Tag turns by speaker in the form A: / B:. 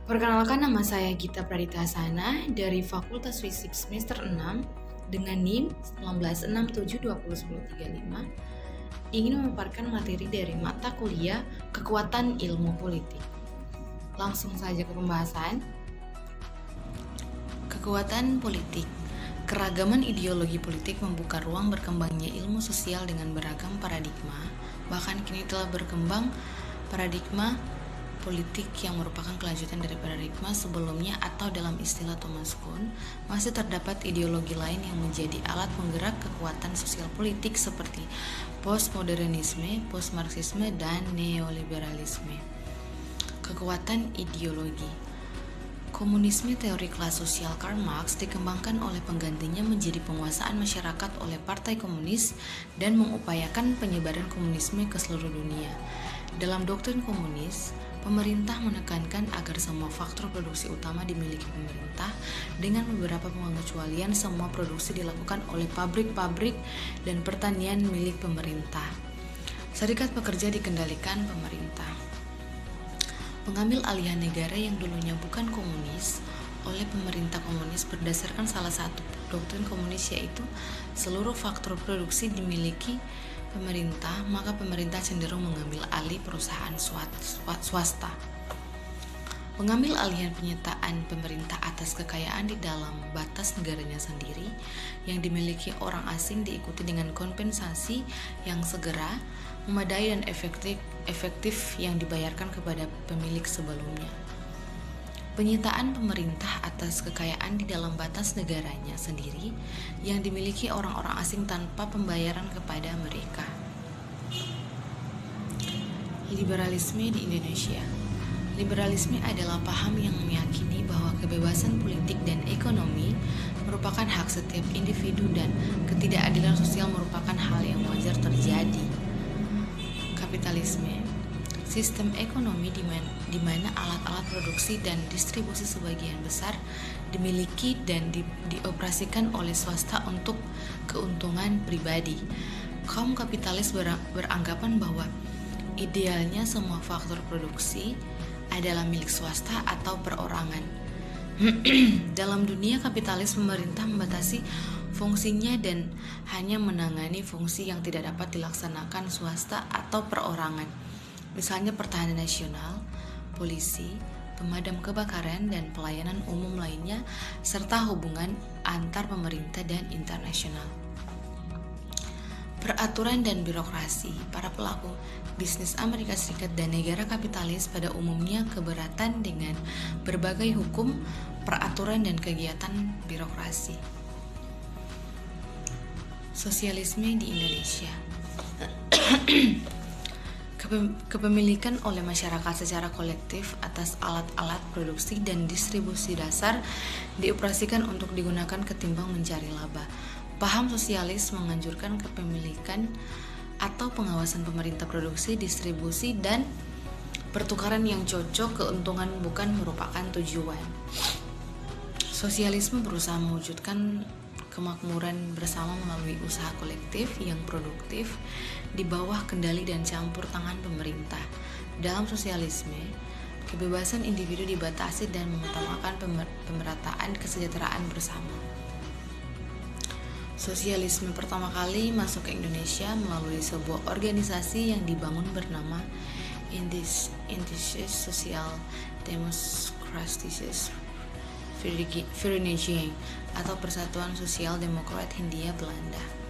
A: Perkenalkan, nama saya Gita Praditasana dari Fakultas Fisik semester 6 dengan NIM 1967201035, ingin memaparkan materi dari mata kuliah Kekuatan Ilmu Politik. Langsung saja ke pembahasan. Kekuatan politik. Keragaman ideologi politik membuka ruang berkembangnya ilmu sosial dengan beragam paradigma. Bahkan kini telah berkembang paradigma politik yang merupakan kelanjutan dari paradigma sebelumnya, atau dalam istilah Thomas Kuhn, masih terdapat ideologi lain yang menjadi alat penggerak kekuatan sosial politik seperti postmodernisme, postmarxisme, dan neoliberalisme. Kekuatan ideologi. Komunisme, teori kelas sosial Karl Marx, dikembangkan oleh penggantinya menjadi penguasaan masyarakat oleh Partai Komunis dan mengupayakan penyebaran komunisme ke seluruh dunia. Dalam doktrin komunis, pemerintah menekankan agar semua faktor produksi utama dimiliki pemerintah, dengan beberapa pengecualian semua produksi dilakukan oleh pabrik-pabrik dan pertanian milik pemerintah. Serikat pekerja dikendalikan pemerintah. Pengambil alihan negara yang dulunya bukan komunis oleh pemerintah komunis berdasarkan salah satu doktrin komunis, yaitu seluruh faktor produksi dimiliki pemerintah, maka pemerintah cenderung mengambil alih perusahaan swasta. Pengambil alihan penyitaan pemerintah atas kekayaan di dalam batas negaranya sendiri yang dimiliki orang asing diikuti dengan kompensasi yang segera, memadai, dan efektif yang dibayarkan kepada pemilik sebelumnya. Penyitaan pemerintah atas kekayaan di dalam batas negaranya sendiri yang dimiliki orang-orang asing tanpa pembayaran kepada mereka. Liberalisme di Indonesia. Liberalisme adalah paham yang meyakini bahwa kebebasan politik dan ekonomi merupakan hak setiap individu dan ketidakadilan sosial merupakan hal yang wajar terjadi. Kapitalisme. Sistem ekonomi di mana alat-alat produksi dan distribusi sebagian besar dimiliki dan dioperasikan oleh swasta untuk keuntungan pribadi. Kaum kapitalis beranggapan bahwa idealnya semua faktor produksi adalah milik swasta atau perorangan. Dalam dunia kapitalis, pemerintah membatasi fungsinya dan hanya menangani fungsi yang tidak dapat dilaksanakan swasta atau perorangan, misalnya pertahanan nasional, polisi, pemadam kebakaran, dan pelayanan umum lainnya, serta hubungan antar pemerintah dan internasional. Peraturan dan birokrasi. Para pelaku bisnis Amerika Serikat dan negara kapitalis pada umumnya keberatan dengan berbagai hukum, peraturan, dan kegiatan birokrasi. Sosialisme di Indonesia. Kepemilikan oleh masyarakat secara kolektif atas alat-alat produksi dan distribusi dasar dioperasikan untuk digunakan ketimbang mencari laba. Paham sosialis menganjurkan kepemilikan atau pengawasan pemerintah produksi, distribusi, dan pertukaran yang cocok keuntungan bukan merupakan tujuan. Sosialisme berusaha mewujudkan kemakmuran bersama melalui usaha kolektif yang produktif di bawah kendali dan campur tangan pemerintah. Dalam sosialisme, kebebasan individu dibatasi dan mengutamakan pemerataan kesejahteraan bersama. Sosialisme pertama kali masuk ke Indonesia melalui sebuah organisasi yang dibangun bernama Indische Social Democratische Vereniging atau Persatuan Sosial Demokrat Hindia Belanda.